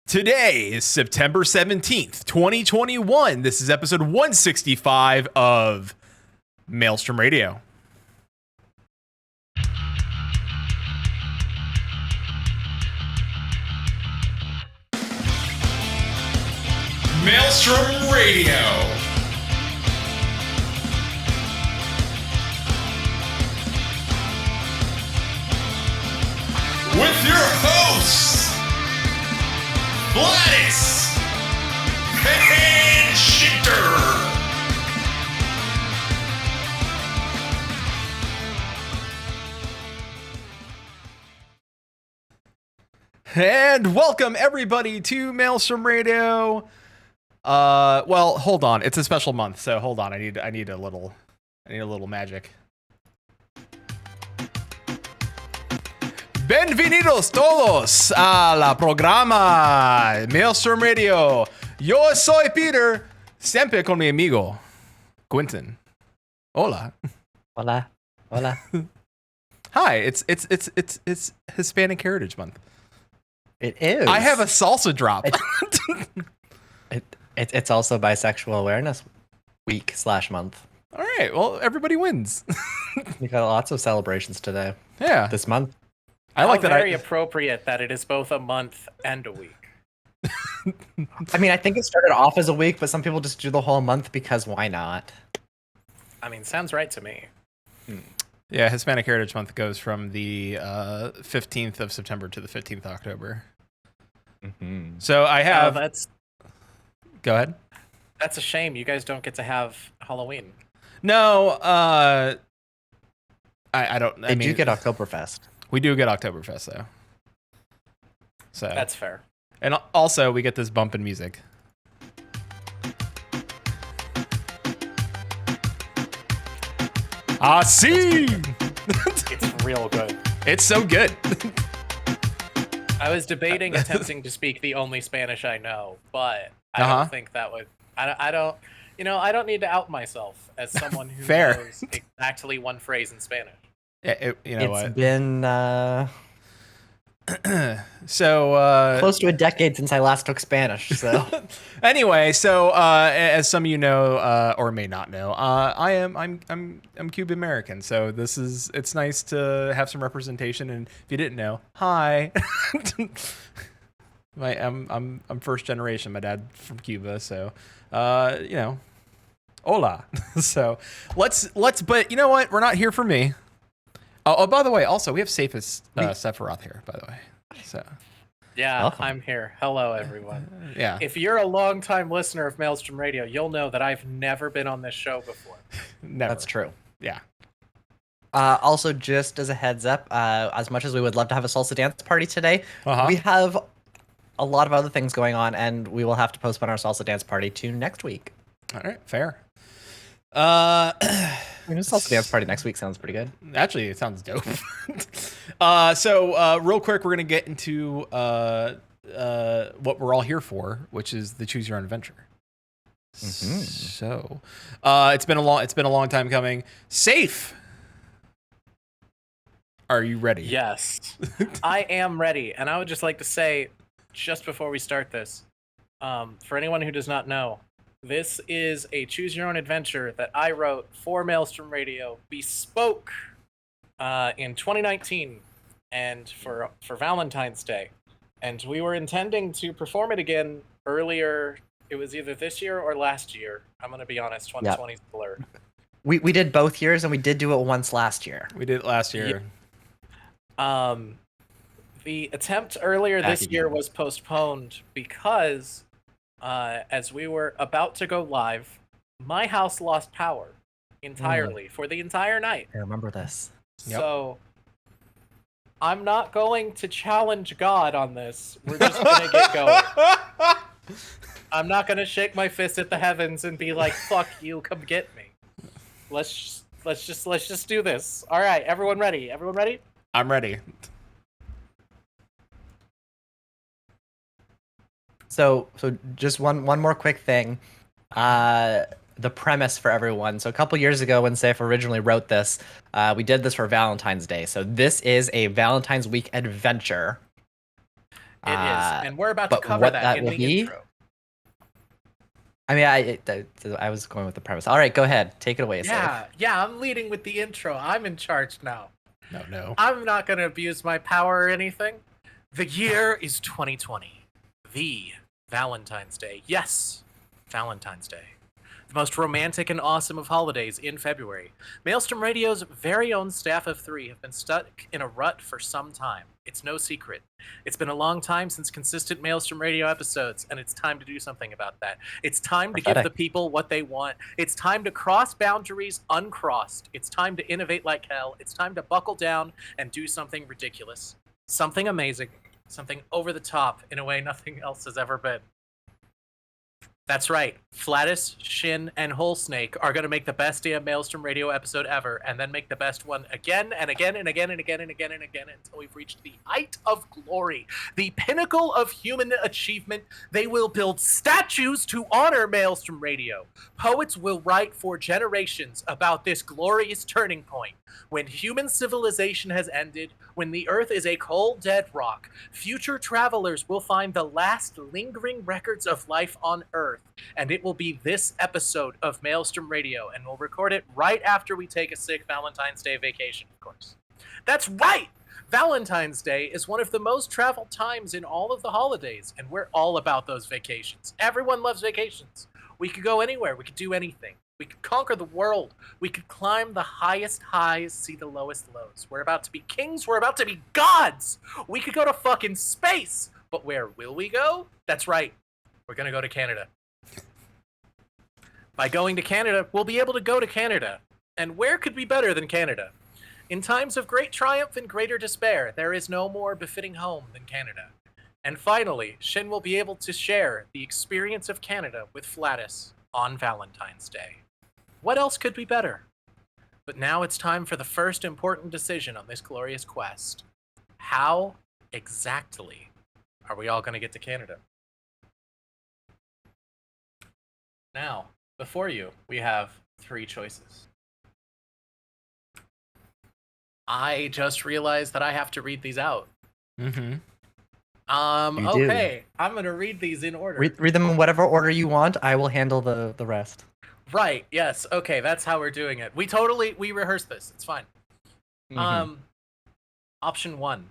Today is September 17th, 2021. This is episode 165 of Maelstrom Radio. Maelstrom Radio. With your hosts, Gladys and Shitter. And welcome everybody to Maelstrom Radio. Well, hold on. It's a special month, so hold on. I need a little magic. Bienvenidos todos a la programa Maelstrom Radio. Yo soy Peter, siempre con mi amigo Quinton. Hola. Hola. Hola. Hi. It's Hispanic Heritage Month. It is. I have a salsa drop. It's also Bisexual Awareness Week / month. All right. Well, everybody wins. We got lots of celebrations today. Yeah. This month. I like that. Very appropriate that it is both a month and a week. I mean, I think it started off as a week, but some people just do the whole month because why not? I mean, sounds right to me. Yeah, Hispanic Heritage Month goes from the 15th of September to the 15th of October. Mm-hmm. So I have... Go ahead. That's a shame. You guys don't get to have Halloween. No, I don't... They do get Oktoberfest. We do get Oktoberfest, though. So that's fair. And also, we get this bump in music. Ah, see! It's real good. It's so good. I was debating attempting to speak the only Spanish I know, but I don't think that would... I don't... You know, I don't need to out myself as someone who knows exactly one phrase in Spanish. It's been so close to a decade since I last took Spanish. So anyway, so as some of you know or may not know, I'm Cuban American. So it's nice to have some representation. And if you didn't know, hi, I'm first generation. My dad from Cuba, so hola. So let's. But you know what? We're not here for me. Oh, by the way, also, we have Saferoth here, by the way. So, yeah, welcome. I'm here. Hello, everyone. Yeah. If you're a longtime listener of Maelstrom Radio, you'll know that I've never been on this show before. Never. That's true. Yeah. Also, just as a heads up, as much as we would love to have a salsa dance party today, we have a lot of other things going on, and we will have to postpone our salsa dance party to next week. All right, fair. Salsa dance party next week sounds pretty good. Actually, it sounds dope. So real quick, we're gonna get into what we're all here for, which is the Choose Your Own Adventure. Mm-hmm. So it's been a long time coming. Safe. Are you ready? Yes, I am ready, and I would just like to say, just before we start this, for anyone who does not know, this is a Choose Your Own Adventure that I wrote for Maelstrom Radio, bespoke in 2019, and for Valentine's Day. And we were intending to perform it again earlier. It was either this year or last year. I'm going to be honest, 2020's blurred. We did both years, and we did do it once last year. We did it last year. Yeah. The attempt earlier this year was postponed because... as we were about to go live, my house lost power entirely for the entire night. I remember this. So I'm not going to challenge God on this. We're just gonna get going. I'm not gonna shake my fist at the heavens and be like, "Fuck you, come get me." Let's just do this. All right, everyone ready? Everyone ready? I'm ready. So just one more quick thing. The premise for everyone. So a couple years ago when Safe originally wrote this, we did this for Valentine's Day. So this is a Valentine's Week adventure. It is, and we're about to but cover what that that in will the be? intro. I mean, I was going with the premise. All right, go ahead. Take it away, Safe. Yeah, I'm leading with the intro. I'm in charge now. No. I'm not going to abuse my power or anything. The year is 2020. The Valentine's Day. Yes, Valentine's Day. The most romantic and awesome of holidays in February. Maelstrom Radio's very own staff of 3 have been stuck in a rut for some time. It's no secret. It's been a long time since consistent Maelstrom Radio episodes, and it's time to do something about that. It's time to give the people what they want. It's time to cross boundaries uncrossed. It's time to innovate like hell. It's time to buckle down and do something ridiculous. Something amazing. Something over the top in a way nothing else has ever been. That's right. Flatus, Shin, and Whole Snake are going to make the best damn Maelstrom Radio episode ever, and then make the best one again and again and again and again and again and again until we've reached the height of glory, the pinnacle of human achievement. They will build statues to honor Maelstrom Radio. Poets will write for generations about this glorious turning point. When human civilization has ended, when the Earth is a cold, dead rock, future travelers will find the last lingering records of life on Earth, and it will be this episode of Maelstrom Radio, and we'll record it right after we take a sick Valentine's Day vacation, of course. That's right! Valentine's Day is one of the most traveled times in all of the holidays, and we're all about those vacations. Everyone loves vacations. We could go anywhere. We could do anything. We could conquer the world. We could climb the highest highs, see the lowest lows. We're about to be kings. We're about to be gods. We could go to fucking space. But where will we go? That's right. We're going to go to Canada. By going to Canada, we'll be able to go to Canada. And where could be better than Canada? In times of great triumph and greater despair, there is no more befitting home than Canada. And finally, Shin will be able to share the experience of Canada with Flatus on Valentine's Day. What else could be better? But now it's time for the first important decision on this glorious quest. How exactly are we all going to get to Canada? Now, before you, we have 3 choices. I just realized that I have to read these out. Mm-hmm. Okay, I'm going to read these in order. Read them in whatever order you want. I will handle the rest. Right, yes, okay, that's how we're doing it. We rehearsed this, it's fine. Mm-hmm. Option 1.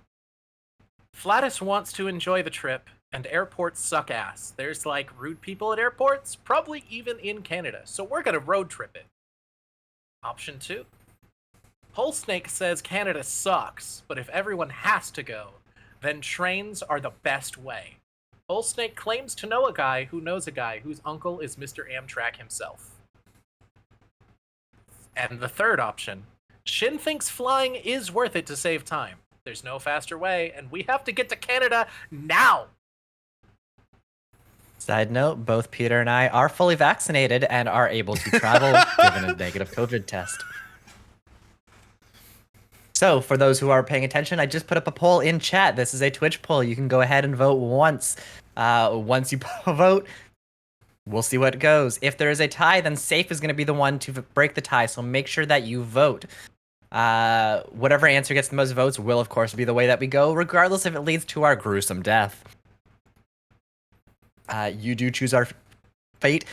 Flatus wants to enjoy the trip, and airports suck ass. There's, like, rude people at airports, probably even in Canada, so we're gonna road trip it. Option 2. Whole Snake says Canada sucks, but if everyone has to go, then trains are the best way. Whole Snake claims to know a guy who knows a guy whose uncle is Mr. Amtrak himself. And the third option, Shin thinks flying is worth it to save time. There's no faster way, and we have to get to Canada now! Side note, both Peter and I are fully vaccinated and are able to travel given a negative COVID test. So, for those who are paying attention, I just put up a poll in chat. This is a Twitch poll. You can go ahead and vote once. Once you vote, we'll see what goes. If there is a tie, then Safe is going to be the one to break the tie, so make sure that you vote. Whatever answer gets the most votes will, of course, be the way that we go, regardless if it leads to our gruesome death. You do choose our fate.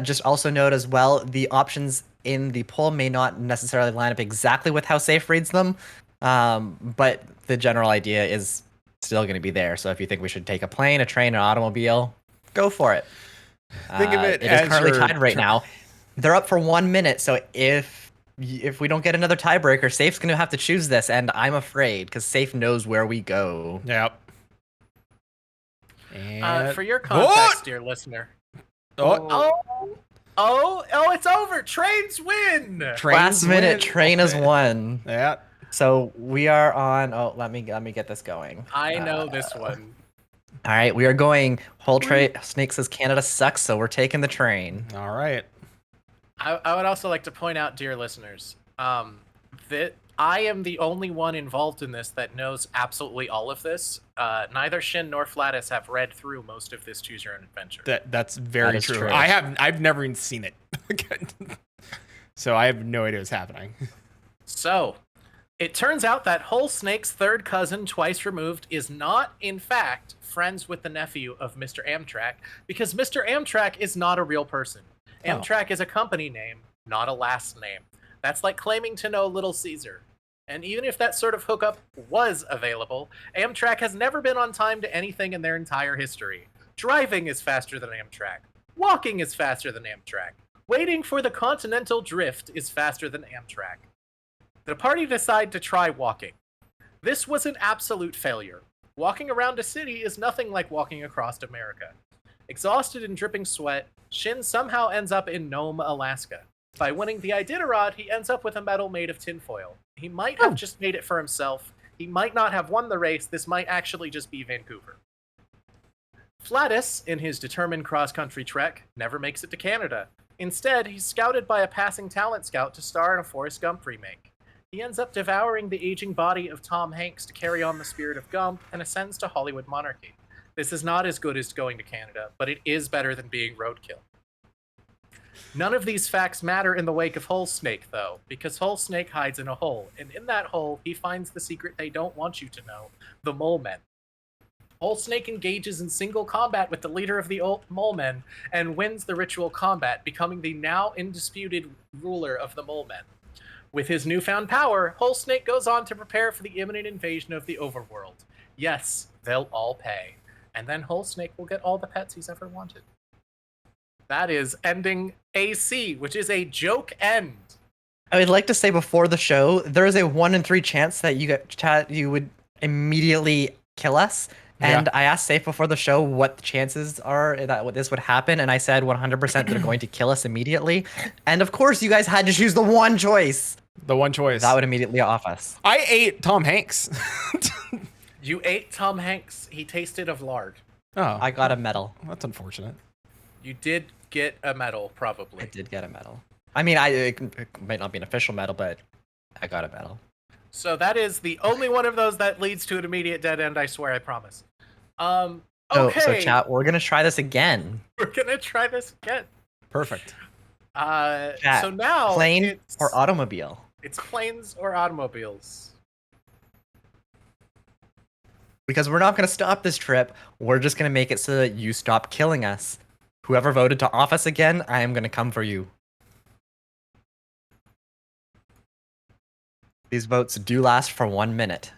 Just also note as well, the options in the poll may not necessarily line up exactly with how Safe reads them, but the general idea is still going to be there. So if you think we should take a plane, a train, an automobile, go for it. Think of it is as currently your tied right now. They're up for 1 minute, so if we don't get another tiebreaker, Safe's going to have to choose this, and I'm afraid, because Safe knows where we go. Yep. And... for your context, dear listener. It's over. Trains win. Last minute, train is won. Yeah. So we are on. Oh, let me get this going. I know this one. All right, we are going. Snake says Canada sucks, so we're taking the train. All right. I would also like to point out, dear listeners, that I am the only one involved in this that knows absolutely all of this. Neither Shin nor Flatus have read through most of this Choose Your Own Adventure. That's very true. I've never even seen it. So I have no idea what's happening. So, It turns out that Whole Snake's third cousin, twice removed, is not, in fact, friends with the nephew of Mr. Amtrak, because Mr. Amtrak is not a real person. Amtrak is a company name, not a last name. That's like claiming to know Little Caesar. And even if that sort of hookup was available, Amtrak has never been on time to anything in their entire history. Driving is faster than Amtrak. Walking is faster than Amtrak. Waiting for the Continental Drift is faster than Amtrak. The party decided to try walking. This was an absolute failure. Walking around a city is nothing like walking across America. Exhausted and dripping sweat, Shin somehow ends up in Nome, Alaska. By winning the Iditarod, he ends up with a medal made of tinfoil. He might have just made it for himself. He might not have won the race. This might actually just be Vancouver. Flatus, in his determined cross-country trek, never makes it to Canada. Instead, he's scouted by a passing talent scout to star in a Forrest Gump remake. He ends up devouring the aging body of Tom Hanks to carry on the spirit of Gump and ascends to Hollywood monarchy. This is not as good as going to Canada, but it is better than being roadkill. None of these facts matter in the wake of Whole Snake, though, because Whole Snake hides in a hole, and in that hole, he finds the secret they don't want you to know, the Mole Men. Whole Snake engages in single combat with the leader of the Mole Men and wins the ritual combat, becoming the now indisputed ruler of the Mole Men. With his newfound power, Whole Snake goes on to prepare for the imminent invasion of the overworld. Yes, they'll all pay. And then Whole Snake will get all the pets he's ever wanted. That is ending AC, which is a joke end. I would like to say before the show, there is a 1 in 3 chance that you would immediately kill us. And I asked Safe before the show what the chances are that this would happen, and I said 100% they're going to kill us immediately. And of course, you guys had to choose the one choice. The one choice. That would immediately off us. I ate Tom Hanks. You ate Tom Hanks. He tasted of lard. Oh. I got a medal. That's unfortunate. You did get a medal, probably. I did get a medal. I mean, it might not be an official medal, but I got a medal. So that is the only one of those that leads to an immediate dead end, I swear, I promise. Okay. So chat, we're going to try this again. We're going to try this again. Perfect. Chat, so now plane or automobile? It's planes or automobiles. Because we're not going to stop this trip. We're just going to make it so that you stop killing us. Whoever voted to off us again, I am going to come for you. These votes do last for 1 minute.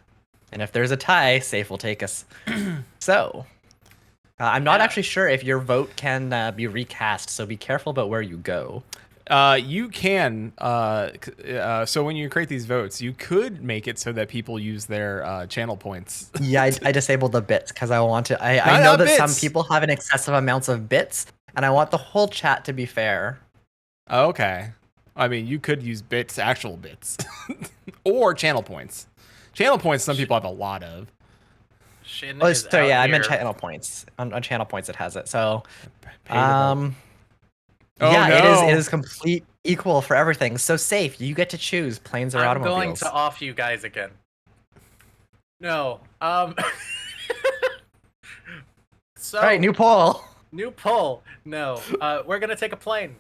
And if there's a tie, Safe will take us. So, I'm not actually sure if your vote can be recast, so be careful about where you go. You can. So when you create these votes, you could make it so that people use their channel points. Yeah, I disabled the bits because I want to. I know that some people have an excessive amounts of bits, and I want the whole chat to be fair. Okay. I mean, you could use bits, actual bits, or channel points. Channel points, some people have a lot of. Shin I meant channel points. On channel points, it has it. So, no. It is complete equal for everything. So Safe, you get to choose planes or automobiles. I'm going to off you guys again. No. So. All right, new poll. New poll. No. We're gonna take a plane.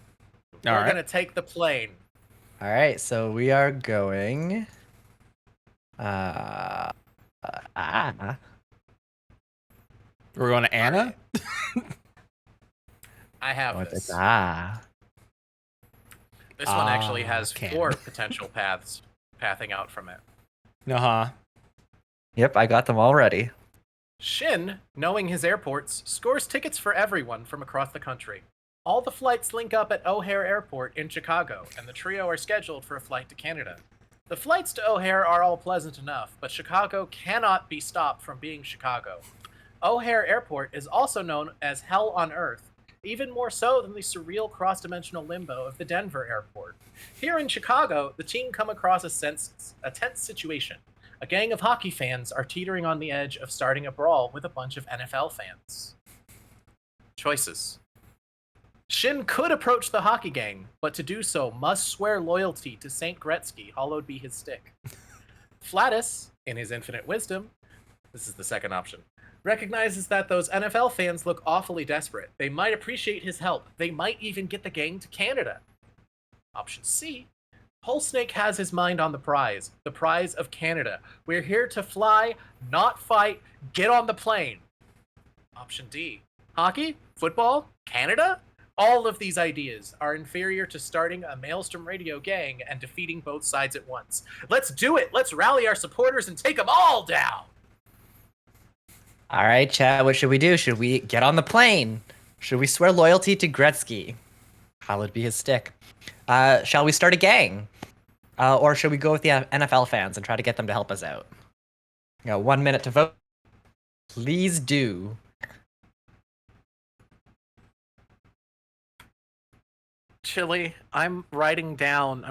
We're gonna take the plane. All right, so we are going. We're going to Anna? I have this. This one actually has 4 potential paths pathing out from it. Uh-huh. Yep, I got them already. Shin, knowing his airports, scores tickets for everyone from across the country. All the flights link up at O'Hare Airport in Chicago, and the trio are scheduled for a flight to Canada. The flights to O'Hare are all pleasant enough, but Chicago cannot be stopped from being Chicago. O'Hare Airport is also known as Hell on Earth, even more so than the surreal cross-dimensional limbo of the Denver airport. Here in Chicago, the team come across a tense situation. A gang of hockey fans are teetering on the edge of starting a brawl with a bunch of NFL fans. Choices. Shin could approach the hockey gang, but to do so must swear loyalty to St. Gretzky, hallowed be his stick. Flatus, in his infinite wisdom, this is the second option, recognizes that those NFL fans look awfully desperate. They might appreciate his help. They might even get the gang to Canada. Option C. Pulse Snake has his mind on the prize of Canada. We're here to fly, not fight, get on the plane. Option D, hockey, football, Canada? All of these ideas are inferior to starting a Maelstrom radio gang and defeating both sides at once. Let's do it. Let's rally our supporters and take them all down. All right, chat, what should we do? Should we get on the plane? Should we swear loyalty to Gretzky? How would be his stick? Shall we start a gang? Or should we go with the NFL fans and try to get them to help us out? 1 minute to vote. Please do. Chili, I'm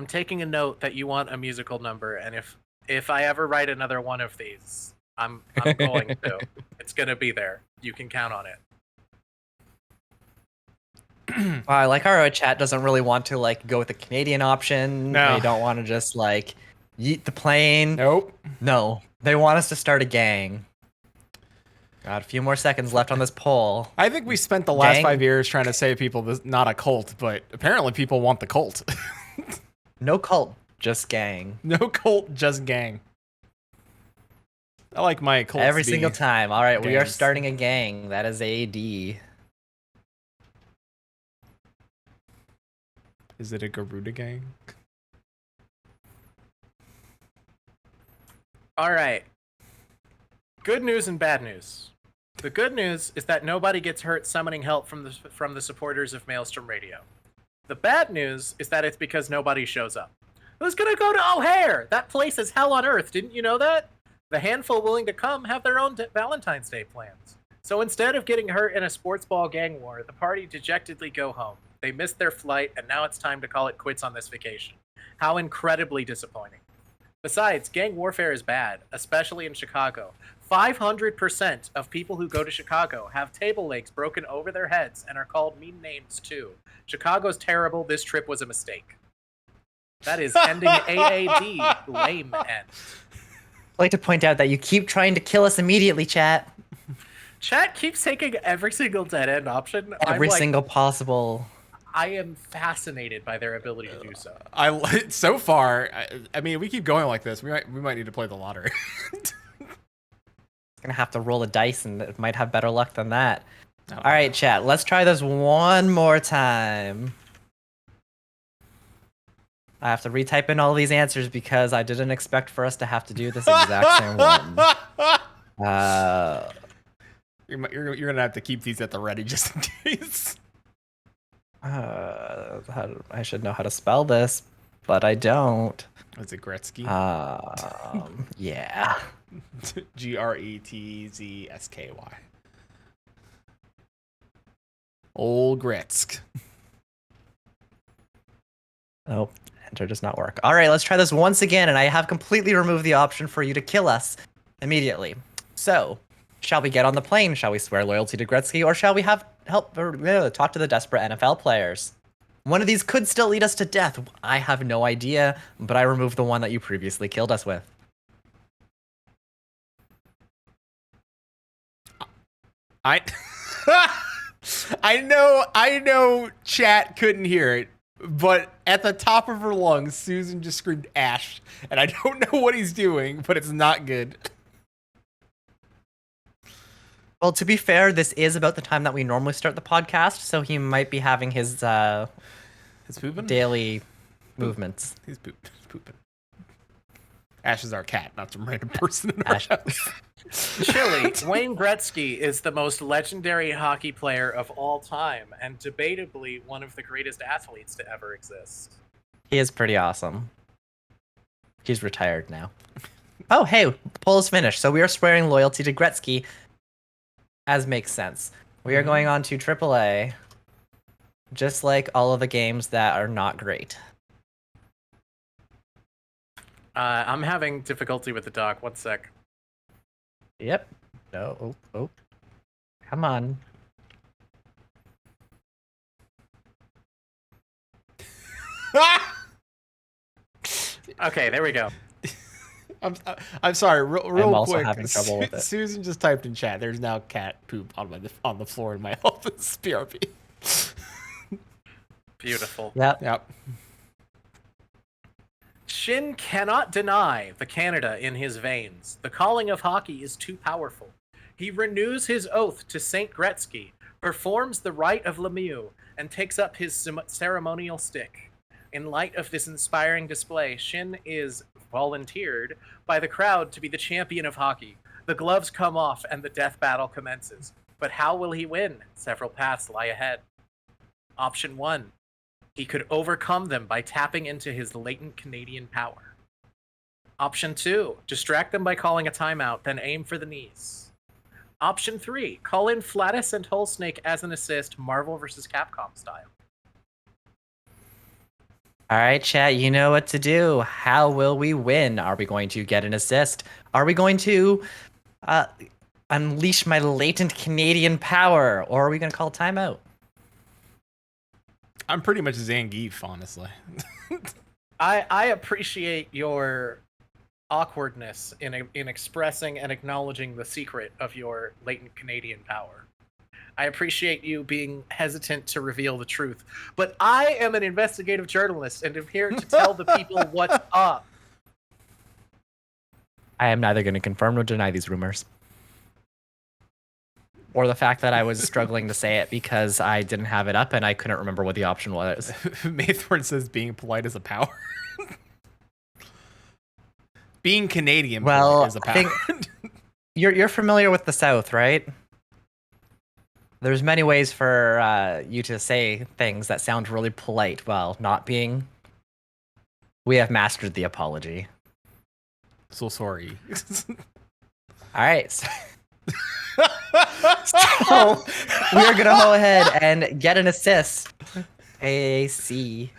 taking a note that you want a musical number, and if I ever write another one of these, I'm going to. It's gonna be there. You can count on it. I like our chat doesn't really want to like go with the Canadian option. No. They don't want to just like yeet the plane. Nope. No, they want us to start a gang. Got a few more seconds left on this poll. I think we spent the last Gang. 5 years trying to say people this not a cult, but apparently people want the cult. No cult, just gang. No cult, just gang. I like my cult Every single time. All right, we are gangs. starting a gang. That is AD. Is it a Garuda gang? All right. Good news and bad news. The good news is that nobody gets hurt summoning help from the supporters of Maelstrom Radio. The bad news is that it's because nobody shows up. Who's gonna go to O'Hare? That place is hell on earth. Didn't you know that? The handful willing to come have their own Valentine's Day plans. So instead of getting hurt in a sports ball gang war, the party dejectedly go home. They missed their flight, and now it's time to call it quits on this vacation. How incredibly disappointing. Besides, gang warfare is bad, especially in Chicago. 500% of people who go to Chicago have table legs broken over their heads and are called mean names too. Chicago's terrible. This trip was a mistake. That is ending AAD. Lame end. I'd like to point out that you keep trying to kill us immediately, chat. Chat keeps taking every single dead end option. Every single possible. I am fascinated by their ability to do so. So far, I mean, we keep going like this. We might need to play the lottery. Gonna have to roll a dice and it might have better luck than that. Oh. All right, chat. Let's try this one more time. I have to retype in all these answers because I didn't expect for us to have to do this exact same one. You're gonna have to keep these at the ready just in case. I should know how to spell this, but I don't. Is it Gretzky? Yeah. Gretzsky. Old Gretzk. Nope. Enter does not work. All right, let's try this once again, and I have completely removed the option for you to kill us immediately. So, shall we get on the plane? Shall we swear loyalty to Gretzky, or shall we have help talk to the desperate NFL players? One of these could still lead us to death. I have no idea, but I removed the one that you previously killed us with. I know chat couldn't hear it, but at the top of her lungs, Susan just screamed Ash, and I don't know what he's doing, but it's not good. Well, to be fair, this is about the time that we normally start the podcast, so he might be having his pooping? daily movements. He's pooping. Ash is our cat, not some random person in Ash. our house. Chili, Wayne Gretzky is the most legendary hockey player of all time, and debatably one of the greatest athletes to ever exist. He is pretty awesome. He's retired now. Oh, hey, poll is finished. So we are swearing loyalty to Gretzky, as makes sense. We are going on to AAA, just like all of the games that are not great. I'm having difficulty with the doc. 1 sec. Yep. No. Oh. Come on. Okay, there we go. I'm sorry, real I'm also quick. having trouble with it. Susan just typed in chat. There's now cat poop on the floor in my office. BRB. Beautiful. Yep. Yep. Shin cannot deny the Canada in his veins. The calling of hockey is too powerful. He renews his oath to Saint Gretzky, performs the rite of Lemieux, and takes up his ceremonial stick. In light of this inspiring display, Shin is volunteered by the crowd to be the champion of hockey. The gloves come off and the death battle commences. But how will he win? Several paths lie ahead. Option 1. He could overcome them by tapping into his latent Canadian power. Option 2. Distract them by calling a timeout, then aim for the knees. Option 3. Call in Flatus and Wholesnake as an assist, Marvel vs. Capcom style. All right, chat, you know what to do. How will we win? Are we going to get an assist? Are we going to unleash my latent Canadian power? Or are we going to call timeout? I'm pretty much Zangief, honestly. I appreciate your awkwardness in expressing and acknowledging the secret of your latent Canadian power. I appreciate you being hesitant to reveal the truth. But I am an investigative journalist and am here to tell the people what's up. I am neither going to confirm nor deny these rumors. Or the fact that I was struggling to say it because I didn't have it up and I couldn't remember what the option was. Maythorn says being polite is a power. Being Canadian is a power. You're familiar with the South, right? There's many ways for you to say things that sound really polite while not being. We have mastered the apology. So sorry. All right. So we are going to go ahead and get an assist. AC.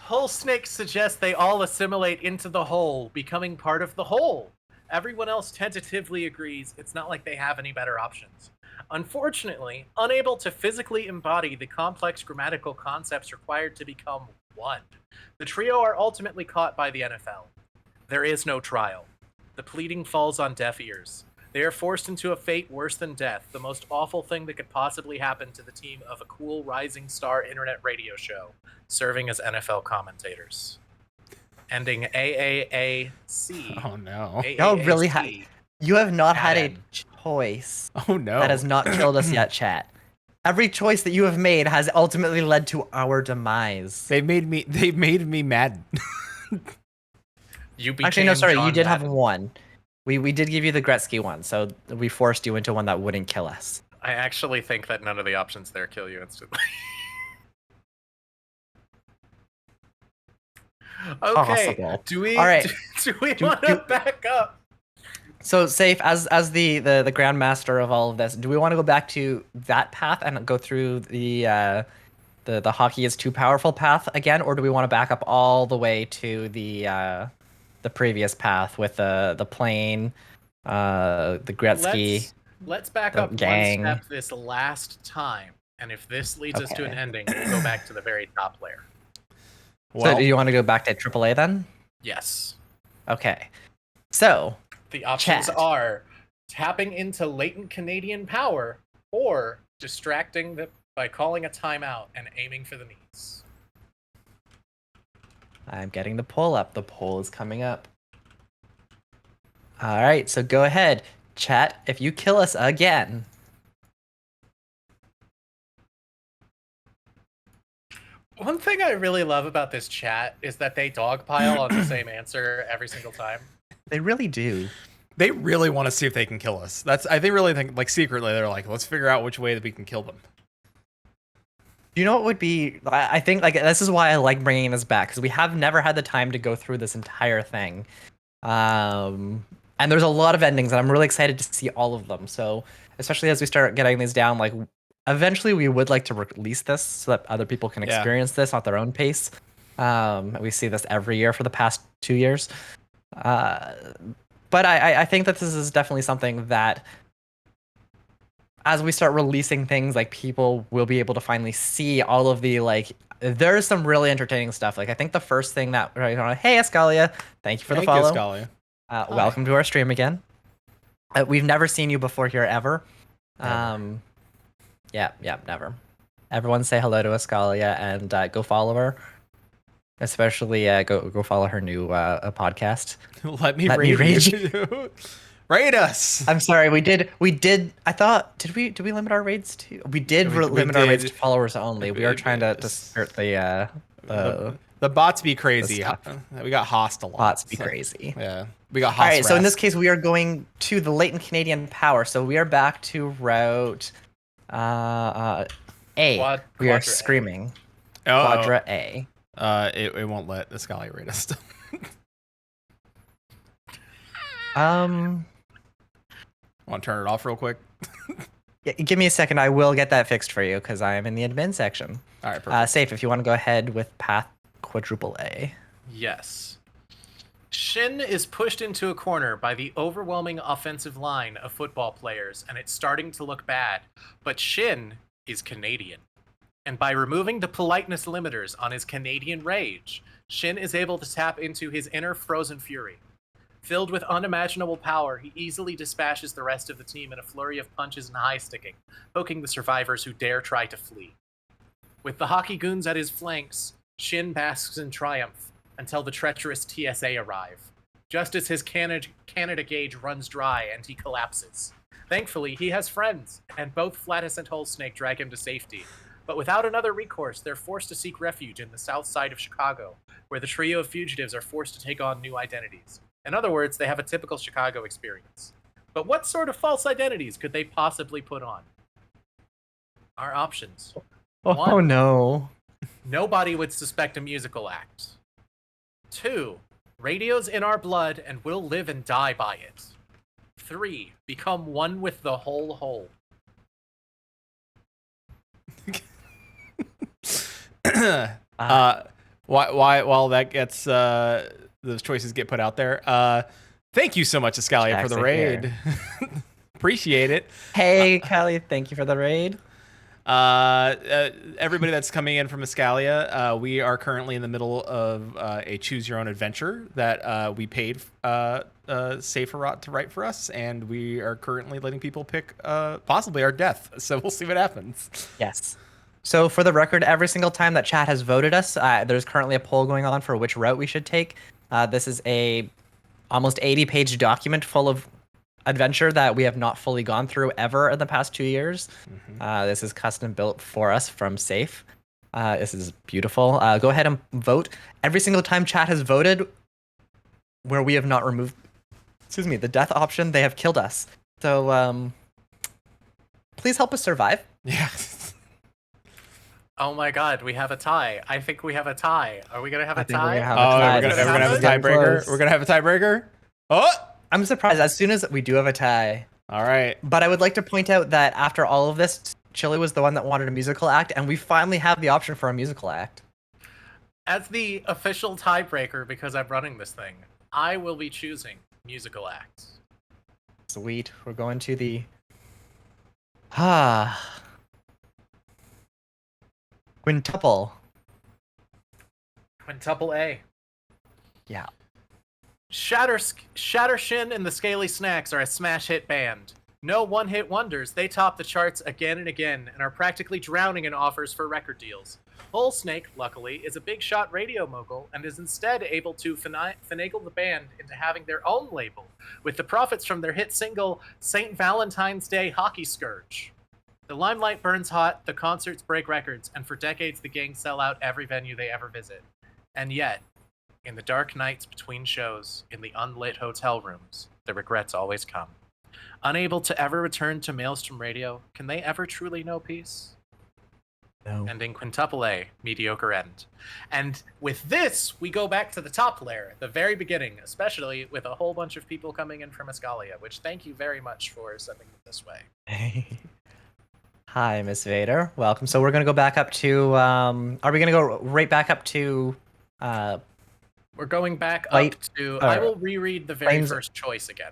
Wholesnake suggests they all assimilate into the whole, becoming part of the whole. Everyone else tentatively agrees it's not like they have any better options. Unfortunately, unable to physically embody the complex grammatical concepts required to become one, the trio are ultimately caught by the NFL. There is no trial. The pleading falls on deaf ears. They are forced into a fate worse than death, the most awful thing that could possibly happen to the team of a cool rising star internet radio show, serving as NFL commentators. Ending AAAC. Oh no. Y'all really you have not had a choice. Oh no. That has not killed us yet, chat. Every choice that you have made has ultimately led to our demise. They made me mad. Actually, no, sorry, you did have one. We did give you the Gretzky one, so we forced you into one that wouldn't kill us. I actually think that none of the options there kill you instantly. Okay. Possible. Do we All right. do we want to back up? So Safe, as the grandmaster of all of this, do we want to go back to that path and go through the hockey is too powerful path again, or do we want to back up all the way to the previous path with the plane, the Gretzky? Let's back up gang. one step this last time, and if this leads us to an ending, we'll go back to the very top layer. Well, so do you want to go back to AAA then? Yes. Okay. So the options are tapping into latent Canadian power or distracting by calling a timeout and aiming for the knees. I'm getting the poll up. The poll is coming up. All right, so go ahead, chat. If you kill us again. One thing I really love about this chat is that they dogpile on the same answer every single time. They really do. They really want to see if they can kill us. They really think, like, secretly, they're like, let's figure out which way that we can kill them. You know what would be, I think, like, this is why I like bringing this back, because we have never had the time to go through this entire thing. And there's a lot of endings, and I'm really excited to see all of them. So, especially as we start getting these down, like, eventually we would like to release this so that other people can experience this at their own pace. We see this every year for the past 2 years. But I think that this is definitely something that, as we start releasing things, like, people will be able to finally see all of the, like, there's some really entertaining stuff. Like, I think the first thing that, hey, Escalia, thank you for the follow. Thank you, Escalia. Welcome to our stream again. We've never seen you before here, ever. Yeah, never. Everyone say hello to Escalia and go follow her. Especially go follow her new podcast. Let me raid you. Raid us. I'm sorry, we did. I thought did we limit our raids to? We did limit our raids to followers only. We are trying to skirt the bots be crazy. We got hostile. Bots be crazy. Yeah, we got hostile. All right, so in this case, we are going to the latent Canadian power. So we are back to route A. We are screaming. Quadra A. It won't let Escalia raid us. Want to turn it off real quick? Yeah, give me a second. I will get that fixed for you because I am in the admin section. All right, perfect. Safe, if you want to go ahead with path quadruple A. Yes. Shin is pushed into a corner by the overwhelming offensive line of football players, and it's starting to look bad. But Shin is Canadian. And by removing the politeness limiters on his Canadian rage, Shin is able to tap into his inner frozen fury. Filled with unimaginable power, he easily dispatches the rest of the team in a flurry of punches and high-sticking, poking the survivors who dare try to flee. With the hockey goons at his flanks, Shin basks in triumph until the treacherous TSA arrive, just as his Canada gauge runs dry and he collapses. Thankfully, he has friends, and both Flatus and Wholesnake drag him to safety. But without another recourse, they're forced to seek refuge in the south side of Chicago, where the trio of fugitives are forced to take on new identities. In other words, they have a typical Chicago experience. But what sort of false identities could they possibly put on? Our options. Oh no. Nobody would suspect a musical act. 2. Radio's in our blood and we'll live and die by it. 3. Become one with the whole whole. While that gets those choices get put out there, thank you so much, Escalia, for the raid. Appreciate it. Hey, Callie, thank you for the raid. Everybody that's coming in from Escalia, we are currently in the middle of a choose your own adventure that we paid Saferoth to write for us, and we are currently letting people pick possibly our death. So we'll see what happens. Yes. So for the record, every single time that chat has voted us, there's currently a poll going on for which route we should take. This is a almost 80-page document full of adventure that we have not fully gone through ever in the past 2 years. This is custom built for us from Safe. This is beautiful. Go ahead and vote. Every single time chat has voted where we have not removed, the death option, they have killed us. So please help us survive. Yeah. Oh my god, we have a tie. I think we have a tie. Are we going to have a tie? We're going to have a tiebreaker. We're going to have a tiebreaker. Oh! I'm surprised as soon as we do have a tie. All right. But I would like to point out that after all of this, Chili was the one that wanted a musical act, and we finally have the option for a musical act. As the official tiebreaker, because I'm running this thing, I will be choosing musical acts. Sweet. We're going to the... Quintuple. Quintuple A. Yeah. Shatter Shin and the Scaly Snacks are a smash hit band. No one-hit wonders, they top the charts again and again and are practically drowning in offers for record deals. Wholesnake, luckily, is a big shot radio mogul and is instead able to finagle the band into having their own label, with the profits from their hit single St. Valentine's Day Hockey Scourge. The limelight burns hot, the concerts break records, and for decades the gang sell out every venue they ever visit. And yet, in the dark nights between shows, in the unlit hotel rooms, the regrets always come. Unable to ever return to Maelstrom Radio, can they ever truly know peace? No. And in Quintuple A, mediocre end. And with this, we go back to the top layer, the very beginning, especially with a whole bunch of people coming in from Escalia, which thank you very much for sending it this way. Hi, Miss Vader. Welcome. So we're going to go back up to... are we going to go right back up to... We're going back up to... I will reread the very first choice again.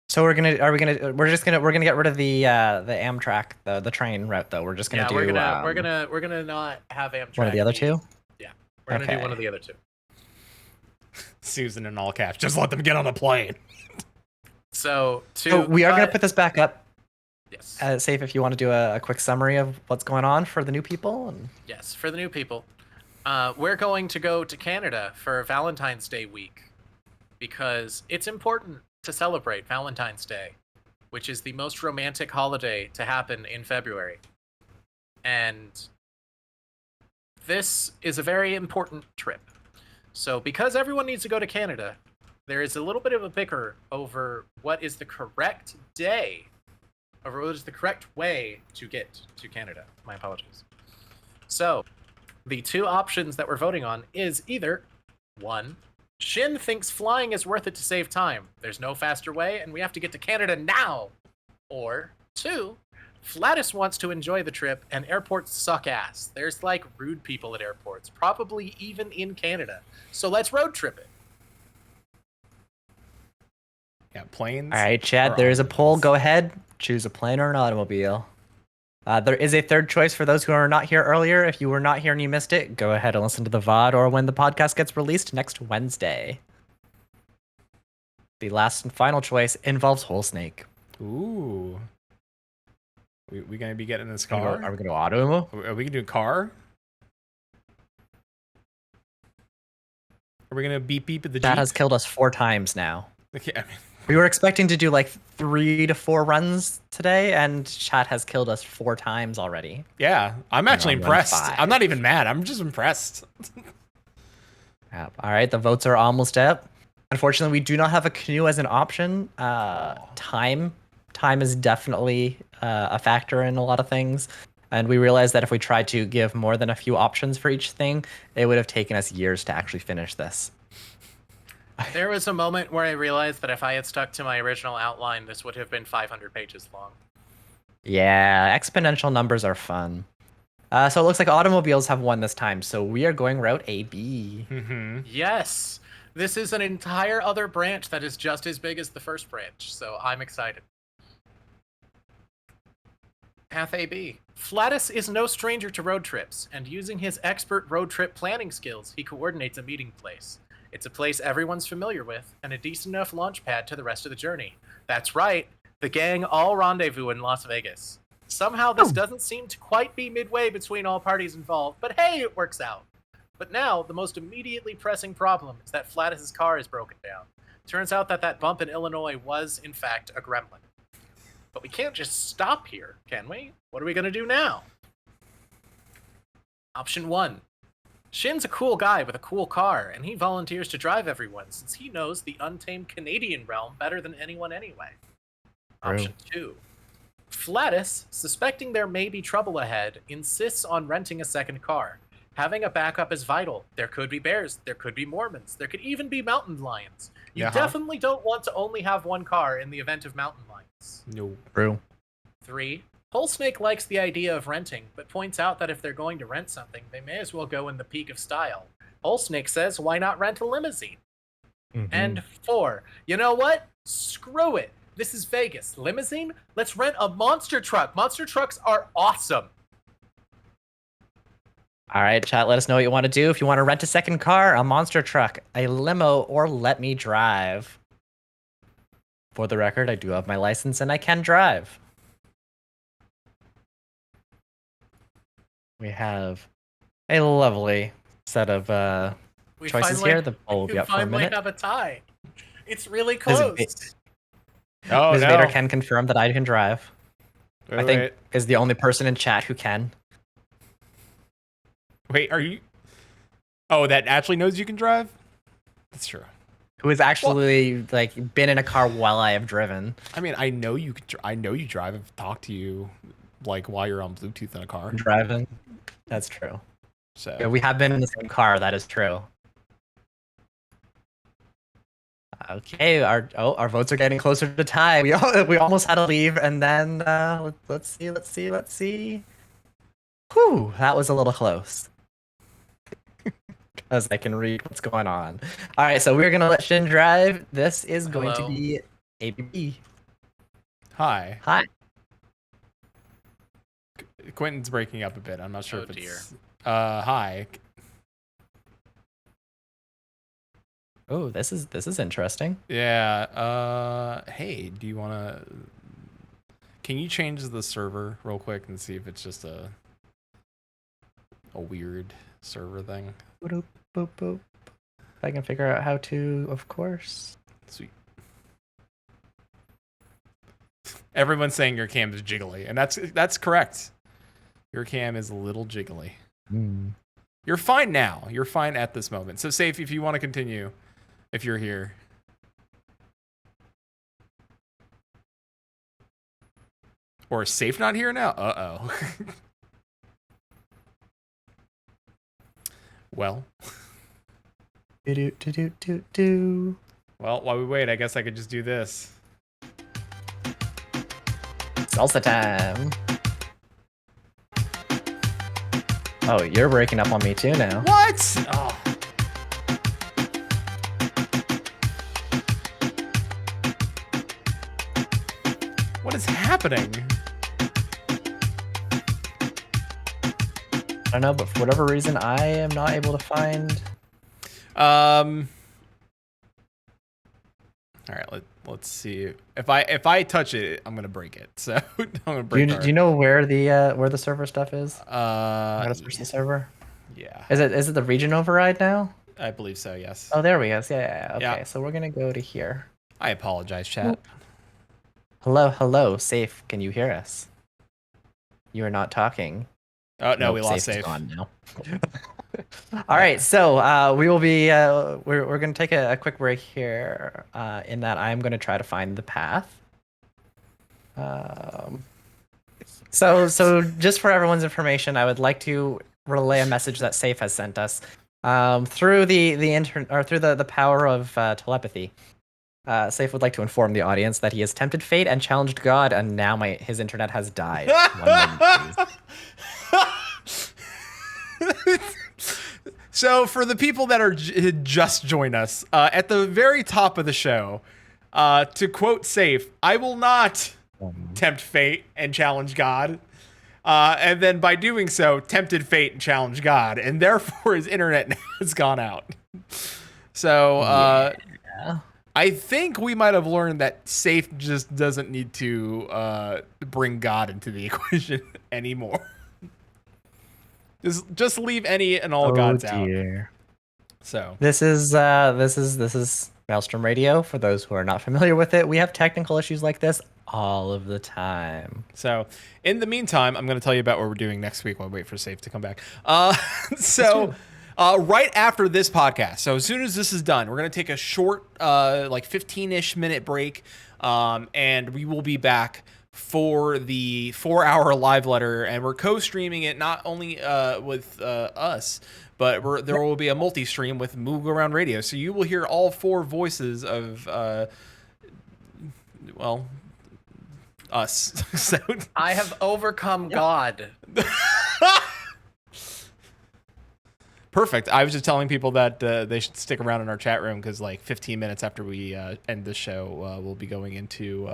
So we're gonna get rid of the Amtrak, the train route though. We're just gonna do. We're gonna not have Amtrak. One of the other two. Yeah, we're gonna do one of the other two. Susan in all caps. Just let them get on the plane. So we are gonna put this back up. Yes. Safe if you want to do a quick summary of what's going on for the new people. Yes, for the new people. We're going to go to Canada for Valentine's Day week because it's important to celebrate Valentine's Day, which is the most romantic holiday to happen in February. And this is a very important trip. So because everyone needs to go to Canada, there is a little bit of a bicker over what is the correct day, or what is the correct way to get to Canada. My apologies. So the two options that we're voting on is either 1, Shin thinks flying is worth it to save time. There's no faster way, and we have to get to Canada now. Or 2, Flatus wants to enjoy the trip, and airports suck ass. There's like rude people at airports, probably even in Canada. So let's road trip it. Yeah, planes. All right, Chad, there is a poll. Go ahead. Choose a plane or an automobile. There is a third choice for those who are not here earlier. If you were not here and you missed it, go ahead and listen to the VOD or when the podcast gets released next Wednesday. The last and final choice involves Whole Snake. Ooh. We gonna be getting in this car? Are we gonna go auto? Are we gonna do a car? Are we gonna beep at the Jeep? That has killed us 4 times now. Okay, I mean, we were expecting to do like 3 to 4 runs today, and chat has killed us 4 times already. Yeah, I'm actually impressed. I'm not even mad. I'm just impressed. Yep. All right, the votes are almost up. Unfortunately, we do not have a canoe as an option. Time is definitely a factor in a lot of things. And we realized that if we tried to give more than a few options for each thing, it would have taken us years to actually finish this. There was a moment where I realized that if I had stuck to my original outline, this would have been 500 pages long. Yeah, exponential numbers are fun. So it looks like automobiles have won this time, so we are going route AB. Mm-hmm. Yes, this is an entire other branch that is just as big as the first branch, so I'm excited. Path AB. Flatus is no stranger to road trips, and using his expert road trip planning skills, he coordinates a meeting place. It's a place everyone's familiar with, and a decent enough launch pad to the rest of the journey. That's right, the gang all rendezvous in Las Vegas. Somehow this doesn't seem to quite be midway between all parties involved, but hey, it works out. But now, the most immediately pressing problem is that Flatus's car is broken down. Turns out that bump in Illinois was, in fact, a gremlin. But we can't just stop here, can we? What are we going to do now? Option 1. Shin's a cool guy with a cool car, and he volunteers to drive everyone since he knows the untamed Canadian realm better than anyone anyway. Option 2. Flatus, suspecting there may be trouble ahead, insists on renting a second car. Having a backup is vital. There could be bears, there could be Mormons, there could even be mountain lions. You definitely don't want to only have one car in the event of mountain lions. No. True. 3. Whole Snake likes the idea of renting, but points out that if they're going to rent something, they may as well go in the peak of style. Whole Snake says, why not rent a limousine? Mm-hmm. And 4. You know what? Screw it. This is Vegas. Limousine? Let's rent a monster truck. Monster trucks are awesome. All right, chat, let us know what you want to do. If you want to rent a second car, a monster truck, a limo, or let me drive. For the record, I do have my license and I can drive. We have a lovely set of choices here. The poll will be up for a minute. We finally have a tie. It's really close. Ms. Vader can confirm that I can drive. I think is the only person in chat who can. Wait, are you? Oh, that actually knows you can drive? That's true. Who has actually like been in a car while I have driven? I mean, I know you. I know you drive. I've talked to you, like while you're on Bluetooth in a car. Driving. That's true. So yeah, we have been in the same car. That is true. Okay, our votes are getting closer to tie. We almost had to leave, and then let's see. Whew, that was a little close. Because I can read what's going on. All right, so we're gonna let Shin drive. This is going to be AB. Hi. Hi. Quinton's breaking up a bit. I'm not sure if it's. Hi. Oh, this is interesting. Yeah. Hey, do you want to? Can you change the server real quick and see if it's just a a weird server thing. Boop, boop, boop. If I can figure out how to, of course. Sweet. Everyone's saying your cam is jiggly, and that's correct. Your cam is a little jiggly. You're fine now. You're fine at this moment. So Safe, if you want to continue, if you're here. Or is Safe not here now? Uh-oh. Well. Well, while we wait, I guess I could just do this. Salsa time. Oh, you're breaking up on me too now. What? Oh. What is happening? I don't know, but for whatever reason, I am not able to find. All right, let's see. If I touch it, I'm gonna break it. So I'm gonna break. Do you know where the server stuff is? How to search the server? Yeah. Is it the region override now? I believe so. Yes. Oh, there we go. Yeah. Okay, Yeah. so we're gonna go to here. I apologize, chat. Hello, Safe. Can you hear us? You are not talking. Oh no, Nope, we lost Safe. Safe. Is gone now. All right, so we will be we're gonna take a quick break here. In that I'm gonna try to find the path. So just for everyone's information, I would like to relay a message that Safe has sent us through the power of telepathy. Safe would like to inform the audience that he has tempted fate and challenged God, and now his internet has died. 1 moment, please. So for the people that are just join us, at the very top of the show, to quote Safe, I will not tempt fate and challenge God. And then by doing so, tempted fate and challenged God, and therefore his internet has gone out. So Yeah. I think we might have learned that Safe just doesn't need to bring God into the equation anymore. Just leave any and all gods out. So this is Maelstrom Radio. For those who are not familiar with it, we have technical issues like this all of the time. So in the meantime, I'm going to tell you about what we're doing next week while I wait for Safe to come back. Right after this podcast, so as soon as this is done, we're going to take a short, like 15-ish minute break, and we will be back for the 4-hour live letter, and we're co-streaming it not only with us, but there will be a multi-stream with Move Around Radio, so you will hear all 4 voices of, us. So I have overcome God. Perfect. I was just telling people that they should stick around in our chat room because like 15 minutes after we end this show, we'll be going into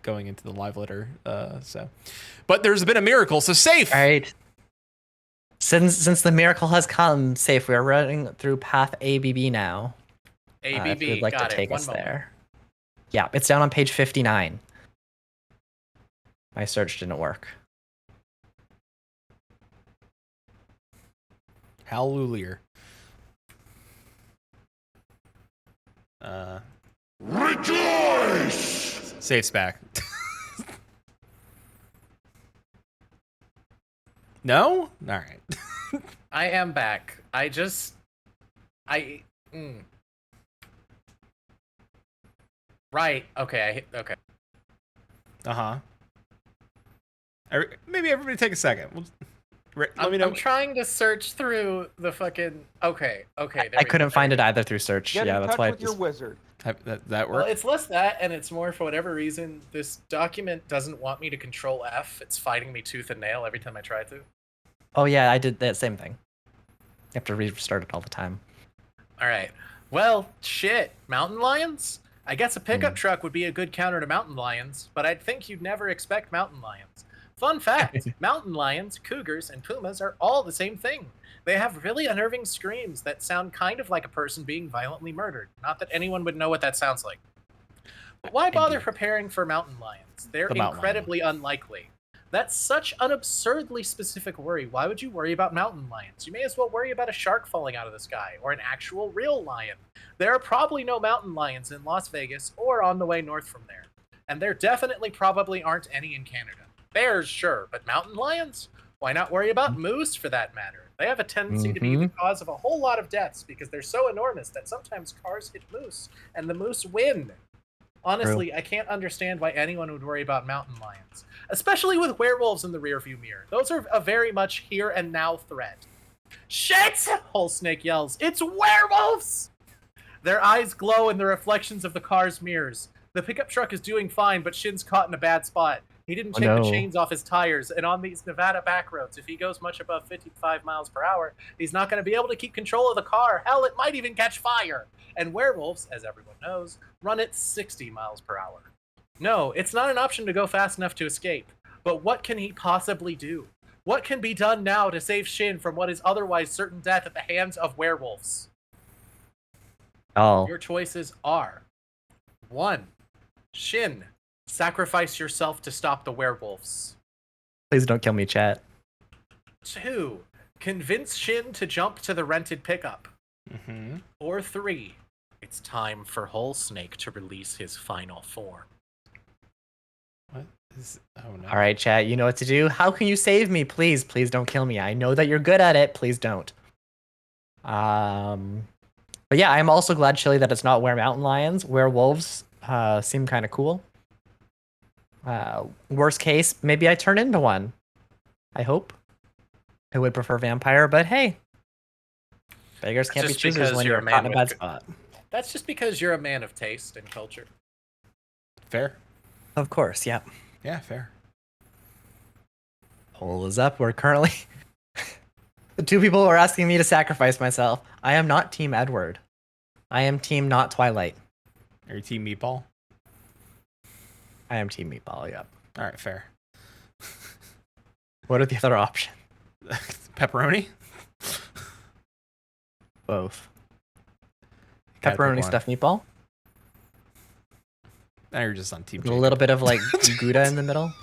the live letter. But there's been a miracle, so Safe. All right. Since the miracle has come, Safe, we are running through path ABB now. ABB. If you'd like Got to it. take One us moment. there. Yeah, it's down on page 59. My search didn't work. Hallelujah. Rejoice! Safe's back. No? All right. I am back. Right. Okay. Okay. Uh-huh. Maybe everybody take a second. Let me know. I'm trying to search through the fucking. Okay. There I couldn't find it either through search. Get yeah, in that's touch why. with your wizard. That Well, work? it's less that, and it's more for whatever reason. This document doesn't want me to control F. It's fighting me tooth and nail every time I try to. Oh yeah, I did that same thing. You have to restart it all the time. All right. Well, shit. Mountain lions? I guess a pickup truck would be a good counter to mountain lions, but I'd think you'd never expect mountain lions. Fun fact, mountain lions, cougars, and pumas are all the same thing. They have really unnerving screams that sound kind of like a person being violently murdered. Not that anyone would know what that sounds like. But why bother preparing for mountain lions? They're incredibly unlikely. That's such an absurdly specific worry. Why would you worry about mountain lions? You may as well worry about a shark falling out of the sky or an actual real lion. There are probably no mountain lions in Las Vegas or on the way north from there. And there definitely probably aren't any in Canada. Bears, sure, but mountain lions? Why not worry about moose for that matter? They have a tendency to be the cause of a whole lot of deaths because they're so enormous that sometimes cars hit moose and the moose win. Honestly, I can't understand why anyone would worry about mountain lions, especially with werewolves in the rearview mirror. Those are a very much here and now threat. Shit! Whole Snake yells. It's werewolves! Their eyes glow in the reflections of the car's mirrors. The pickup truck is doing fine, but Shin's caught in a bad spot. He didn't take the chains off his tires, and on these Nevada back roads, if he goes much above 55 miles per hour, he's not going to be able to keep control of the car. Hell, it might even catch fire. And werewolves, as everyone knows, run at 60 miles per hour. No, it's not an option to go fast enough to escape. But what can he possibly do? What can be done now to save Shin from what is otherwise certain death at the hands of werewolves? Your choices are 1. Shin, sacrifice yourself to stop the werewolves. Please don't kill me, chat. 2. Convince Shin to jump to the rented pickup. Or 3. It's time for Whole Snake to release his final form. What is... Oh, no. All right, chat, you know what to do. How can you save me? Please, please don't kill me. I know that you're good at it. Please don't. But yeah, I'm also glad, Chili, that it's not mountain lions. Werewolves seem kind of cool. Worst case, maybe I turn into one. I hope. I would prefer vampire, but hey. Beggars can't be choosers when you're caught in a bad spot. That's just because you're a man of taste and culture. Fair. Of course, yeah. Yeah, fair. Poll is up. We're currently... The 2 people are asking me to sacrifice myself. I am not Team Edward. I am Team Not Twilight. Are you Team Meatball? I am Team Meatball, yep. All right, fair. What are the other options? Pepperoni? Both. Pepperoni stuffed meatball? Now you're just on Team A little bit of like Gouda in the middle.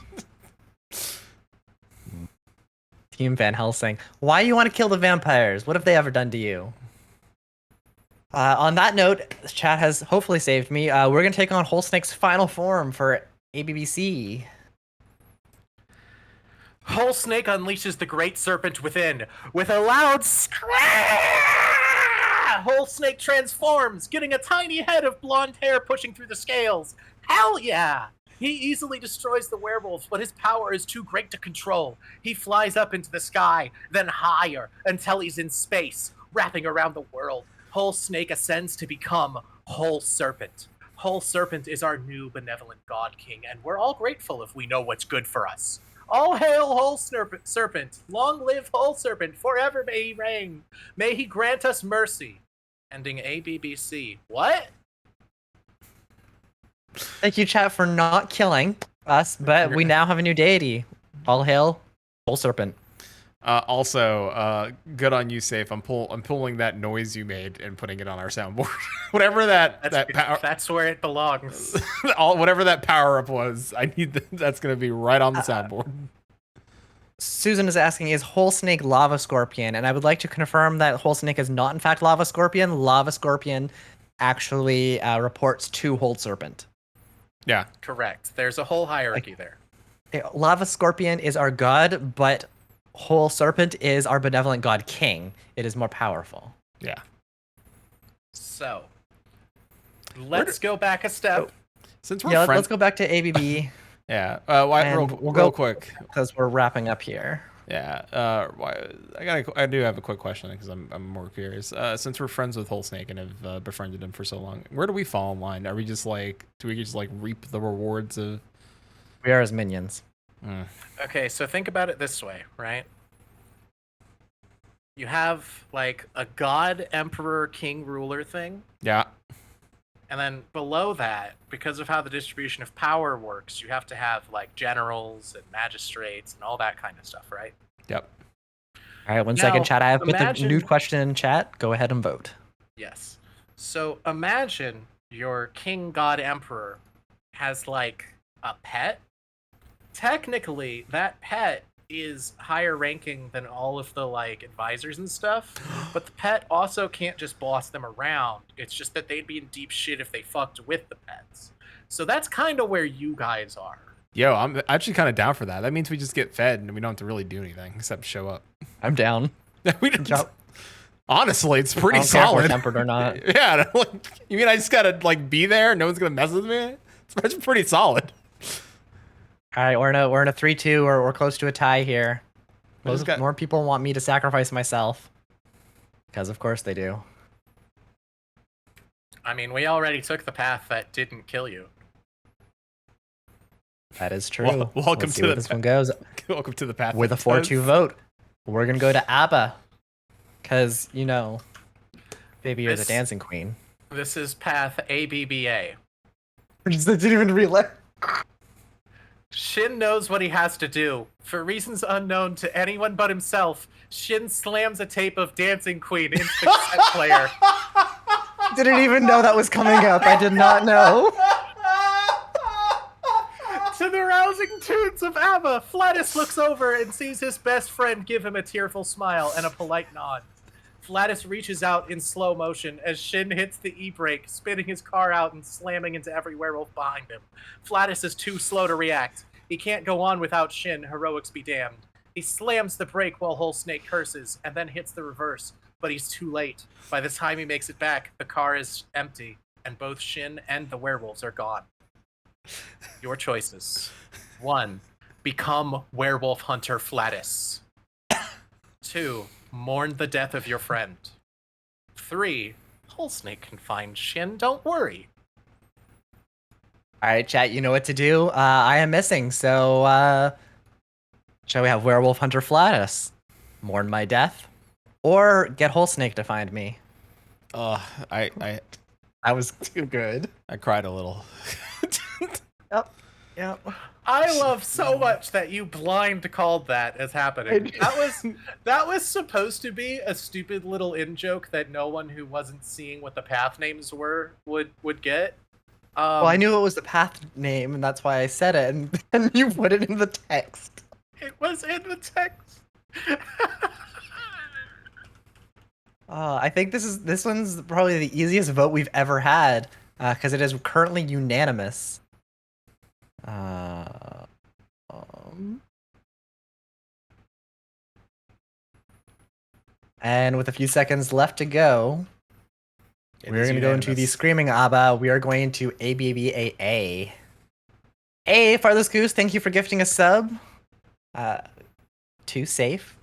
Team Van Helsing. Why you want to kill the vampires? What have they ever done to you? On that note, chat has hopefully saved me. We're going to take on Whole Snake's final form for ABBC. Whole Snake unleashes the great serpent within with a loud scream. Whole Snake transforms, getting a tiny head of blonde hair pushing through the scales. Hell yeah! He easily destroys the werewolves, but his power is too great to control. He flies up into the sky, then higher, until he's in space, wrapping around the world. Whole Snake ascends to become Whole Serpent. Whole Serpent is our new benevolent God King, and we're all grateful if we know what's good for us. All hail Whole Serpent! Long live Whole Serpent! Forever may he reign! May he grant us mercy! Ending ABBC. What? Thank you, chat, for not killing us, but we now have a new deity. All hail Whole Serpent. Also, good on you, Safe. I'm pulling that noise you made and putting it on our soundboard. Whatever that's where it belongs. Whatever that power up was, I need that's gonna be right on the soundboard. Susan is asking, is Whole Snake Lava Scorpion? And I would like to confirm that Whole Snake is not in fact Lava Scorpion. Lava Scorpion actually reports to Whole Serpent. Yeah, correct. There's a whole hierarchy there. Lava Scorpion is our god, but Whole Serpent is our benevolent god king. It is more powerful. Yeah. So, let's go back a step. Since we're let's go back to ABB. Yeah. We'll real quick because we're wrapping up here. Yeah. I do have a quick question because I'm more curious. Since we're friends with Whole Snake and have befriended him for so long, where do we fall in line? Are we just like, do we just like reap the rewards of? We are his minions. Okay, so think about it this way, right? You have like a god, emperor, king, ruler thing. Yeah. And then below that, because of how the distribution of power works, you have to have like generals and magistrates and all that kind of stuff, right? Yep. All right, one second, chat. I have put the new question in chat. Go ahead and vote. Yes. So imagine your king, god, emperor has like a pet, technically, that pet is higher ranking than all of the like advisors and stuff, but the pet also can't just boss them around. It's just that they'd be in deep shit if they fucked with the pets. So that's kind of where you guys are. Yo, I'm actually kind of down for that. That means we just get fed and we don't have to really do anything except show up. I'm down. We don't. Honestly, it's pretty I don't care if solid. we're tempered or not. Yeah, like, you mean I just gotta like be there? No one's gonna mess with me. It's pretty solid. All right, we're in a 3-2, or we're close to a tie here. got- More people want me to sacrifice myself, because of course they do. I mean, we already took the path that didn't kill you. That is true. Welcome Let's see to where the this one goes. Welcome to the path. With a that 4-2 does. vote, we're gonna go to ABBA, because you know, baby, you're the This- dancing queen. This is path ABBA. I didn't even realize. Shin knows what he has to do. For reasons unknown to anyone but himself, Shin slams a tape of Dancing Queen into the cassette player. Didn't even know that was coming up. I did not know. To the rousing tunes of ABBA, Flatus looks over and sees his best friend give him a tearful smile and a polite nod. Flatus reaches out in slow motion as Shin hits the e-brake, spinning his car out and slamming into every werewolf behind him. Flatus is too slow to react. He can't go on without Shin, heroics be damned. He slams the brake while Whole Snake curses, and then hits the reverse, but he's too late. By the time he makes it back, the car is empty, and both Shin and the werewolves are gone. Your choices. 1. Become Werewolf Hunter Flatus. 2. Mourn the death of your friend. 3. Whole Snake can find Shin, don't worry. All right, chat, you know what to do. I am missing, so shall we have Werewolf Hunter Flatus mourn my death, or get Whole Snake to find me? I That was too good. I cried a little. Yep. I love so much that you blind called that as happening. That was supposed to be a stupid little in-joke that no one who wasn't seeing what the path names were would get. Well, I knew it was the path name, and that's why I said it, and then you put it in the text. It was in the text. I think this one's probably the easiest vote we've ever had, because it is currently unanimous. And with a few seconds left to go, we're going to go into the Screaming ABBA. We are going to ABBAA. Hey, Farthest Goose, thank you for gifting a sub. To Safe.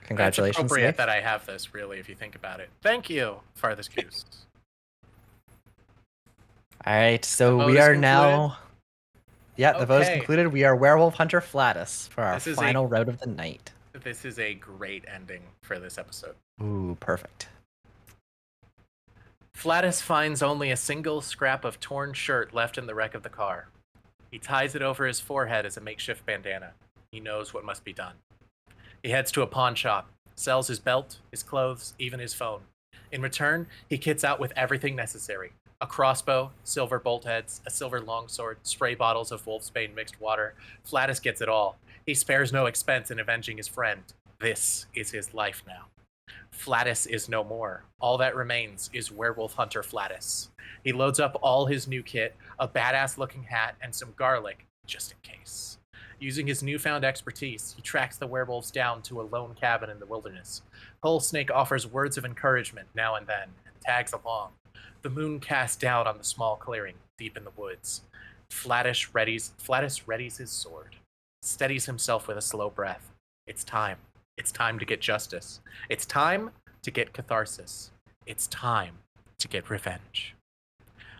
Congratulations, It's appropriate Safe. that I have this, really, if you think about it. Thank you, Farthest Goose. All right, so The vote we is are concluded? now... Yeah, the vote is Okay. concluded. We are Werewolf Hunter Flatus for our This is final road of the night. This is a great ending for this episode. Ooh, perfect. Flatus finds only a single scrap of torn shirt left in the wreck of the car. He ties it over his forehead as a makeshift bandana. He knows what must be done. He heads to a pawn shop, sells his belt, his clothes, even his phone. In return, he kits out with everything necessary. A crossbow, silver bolt heads, a silver longsword, spray bottles of wolfsbane mixed water. Flatus gets it all. He spares no expense in avenging his friend. This is his life now. Flatus is no more. All that remains is Werewolf Hunter Flatus. He loads up all his new kit, a badass-looking hat, and some garlic, just in case. Using his newfound expertise, he tracks the werewolves down to a lone cabin in the wilderness. Whole Snake offers words of encouragement now and then, and tags along. The moon casts down on the small clearing deep in the woods. Flatus readies his sword, steadies himself with a slow breath. It's time. It's time to get justice. It's time to get catharsis. It's time to get revenge.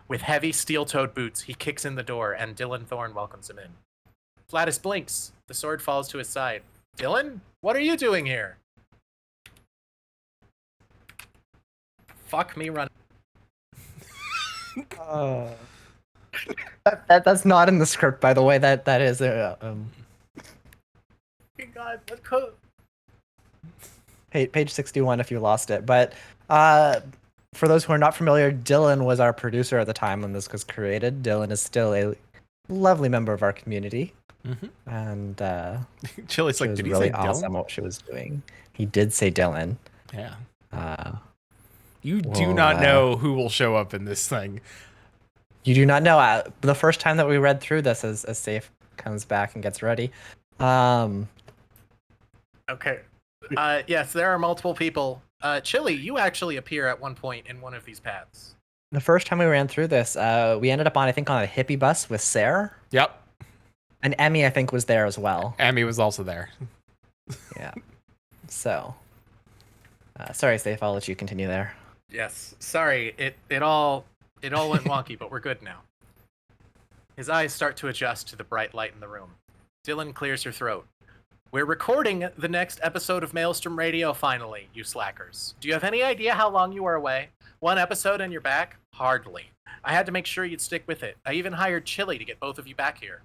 With heavy steel-toed boots, he kicks in the door, and Dylan Thorne welcomes him in. Flatus blinks. The sword falls to his side. Dylan, what are you doing here? Fuck me running. That's not in the script, by the way. That is God, what code? page 61 if you lost it. But for those who are not familiar, Dylan was our producer at the time when this was created. Dylan is still a lovely member of our community. And Chili's like, was did he really say awesome Dylan? what she was doing. He did say Dylan. Yeah. Uh, You do well, not know who will show up in this thing. You do not know. The first time that we read through this, as Safe comes back and gets ready. Okay. Yes, there are multiple people. Chili, you actually appear at one point in one of these paths. The first time we ran through this, we ended up on, I think, on a hippie bus with Sarah. Yep. And Emmy, I think, was there as well. Emmy was also there. Yeah. So, sorry, Safe. I'll let you continue there. Yes. Sorry, it all went wonky, but we're good now. His eyes start to adjust to the bright light in the room. Dylan clears her throat. We're recording the next episode of Maelstrom Radio finally, you slackers. Do you have any idea how long you were away? One episode and you're back? Hardly. I had to make sure you'd stick with it. I even hired Chili to get both of you back here.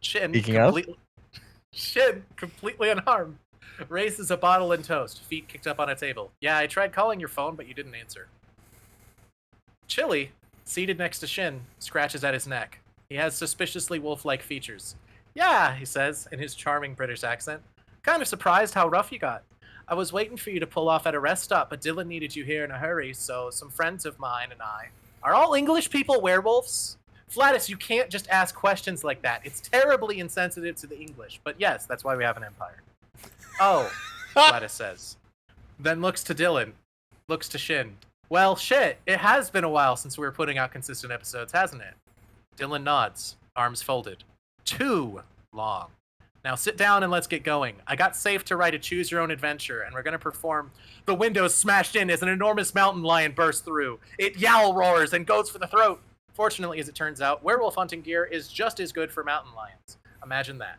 Shin, completely unharmed, raises a bottle and toast, feet kicked up on a table. Yeah, I tried calling your phone, but you didn't answer. Chili, seated next to Shin, scratches at his neck. He has suspiciously wolf-like features. Yeah, he says, in his charming British accent. Kind of surprised how rough you got. I was waiting for you to pull off at a rest stop, but Dylan needed you here in a hurry, so some friends of mine and I... Are all English people werewolves? Flatus, you can't just ask questions like that. It's terribly insensitive to the English. But yes, that's why we have an empire. Oh, Flatus says. Then looks to Dylan. Looks to Shin. Well, shit, it has been a while since we were putting out consistent episodes, hasn't it? Dylan nods, arms folded. Too long. Now sit down and let's get going. I got Safe to write a choose-your-own-adventure, and we're going to perform The Windows Smashed In as an enormous mountain lion bursts through. It yowl roars and goes for the throat. Fortunately, as it turns out, werewolf hunting gear is just as good for mountain lions. Imagine that.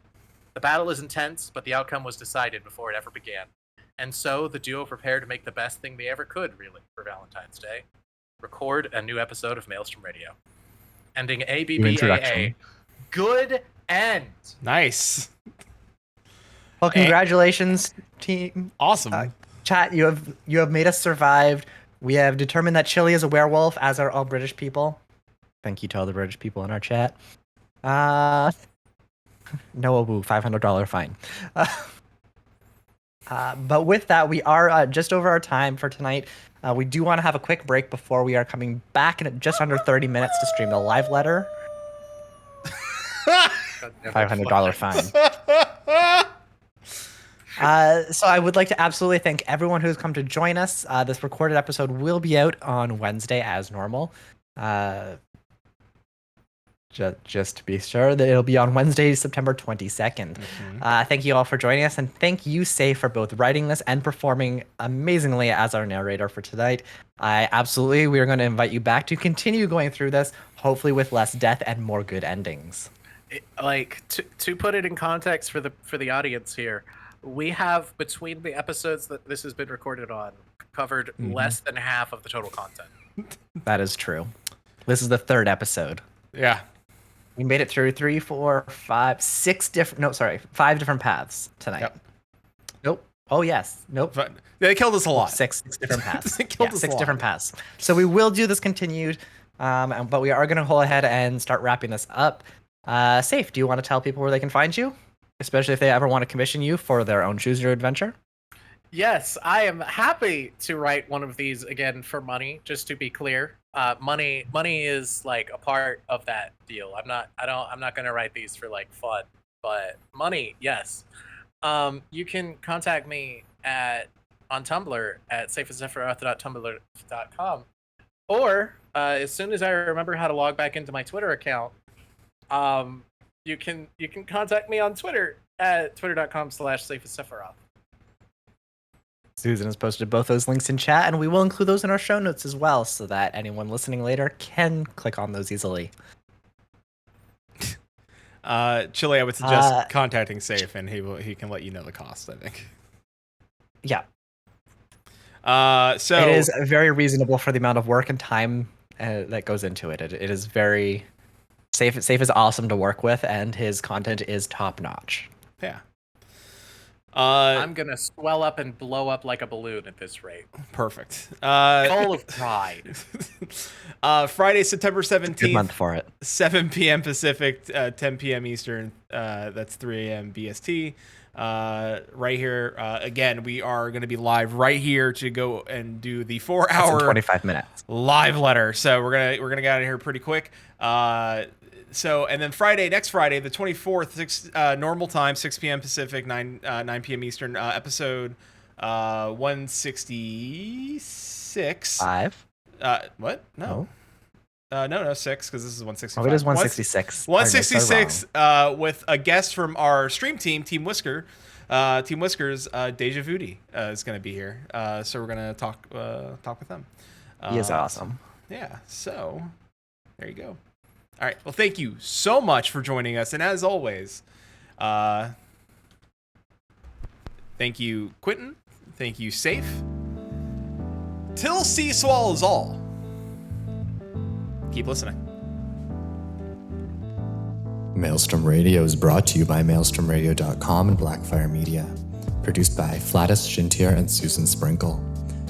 The battle is intense, but the outcome was decided before it ever began. And so, the duo prepared to make the best thing they ever could, really, for Valentine's Day. Record a new episode of Maelstrom Radio. Ending ABBAA. Good end. Nice. Well, congratulations, team. Awesome. Chat, you have made us survive. We have determined that Chili is a werewolf, as are all British people. Thank you to all the British people in our chat. Noah Wu, $500 fine. But with that, we are just over our time for tonight. We do want to have a quick break before we are coming back in just under 30 minutes to stream the live letter. $500 fine. So I would like to absolutely thank everyone who's come to join us. This recorded episode will be out on Wednesday as normal. Just to be sure that it'll be on Wednesday, September 22nd. Thank you all for joining us, and thank you, Safe, for both writing this and performing amazingly as our narrator for tonight. We are going to invite you back to continue going through this, hopefully with less death and more good endings. To put it in context for the audience here, we have, between the episodes that this has been recorded on, covered less than half of the total content. That is true. This is the third episode. Yeah. We made it through 5 different paths tonight. Yep. Nope. Oh, yes. Nope. But they killed us a lot. Six different paths. They killed us six a lot. different paths. So we will do this continued, but we are going to go ahead and start wrapping this up. Safe, do you want to tell people where they can find you? Especially if they ever want to commission you for their own Choose Your Adventure? Yes, I am happy to write one of these again for money, just to be clear. Money is like a part of that deal. I'm not going to write these for like fun, but money, yes. You can contact me on Tumblr at safeandsaferoth.tumblr.com, or as soon as I remember how to log back into my Twitter account, you can contact me on Twitter at twitter.com/safeandsaferoth. Susan has posted both those links in chat, and we will include those in our show notes as well, so that anyone listening later can click on those easily. Chili, I would suggest contacting Safe, and he can let you know the cost, I think. Yeah. So it is very reasonable for the amount of work and time that goes into it. It is very Safe is awesome to work with, and his content is top notch. Yeah. I'm gonna swell up and blow up like a balloon at this rate. Perfect. Full of pride. Friday, September 17th. Good month for it. 7 p.m. Pacific, 10 p.m. Eastern. That's 3 a.m. BST. Right here. Again, we are going to be live right here to go and do the 4-hour 25 minutes live letter. So we're gonna get out of here pretty quick. So and then next Friday, the 24th, normal time, 6 p.m. Pacific, 9 p.m. Eastern. Episode 166. 5. What? No. No, 6, because this is 165. Oh, it is 166. 166 with a guest from our stream team, Team Whiskers, Deja Vudy is going to be here. So we're going to talk with them. He is awesome. Yeah, so there you go. All right, well, thank you so much for joining us. And as always, thank you, Quinton. Thank you, Safe. Till sea swallows all. Keep listening. Maelstrom Radio is brought to you by maelstromradio.com and Blackfire Media. Produced by Flatus, Shintier, and Susan Sprinkle.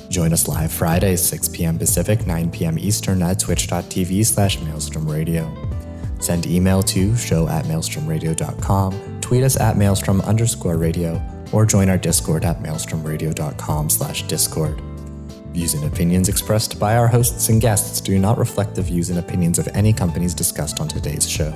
Join us live Fridays, 6 p.m. Pacific, 9 p.m. Eastern at twitch.tv/maelstromradio. Send email to show@maelstromradio.com, tweet us at maelstrom_radio, or join our Discord at maelstromradio.com/discord. Views and opinions expressed by our hosts and guests do not reflect the views and opinions of any companies discussed on today's show.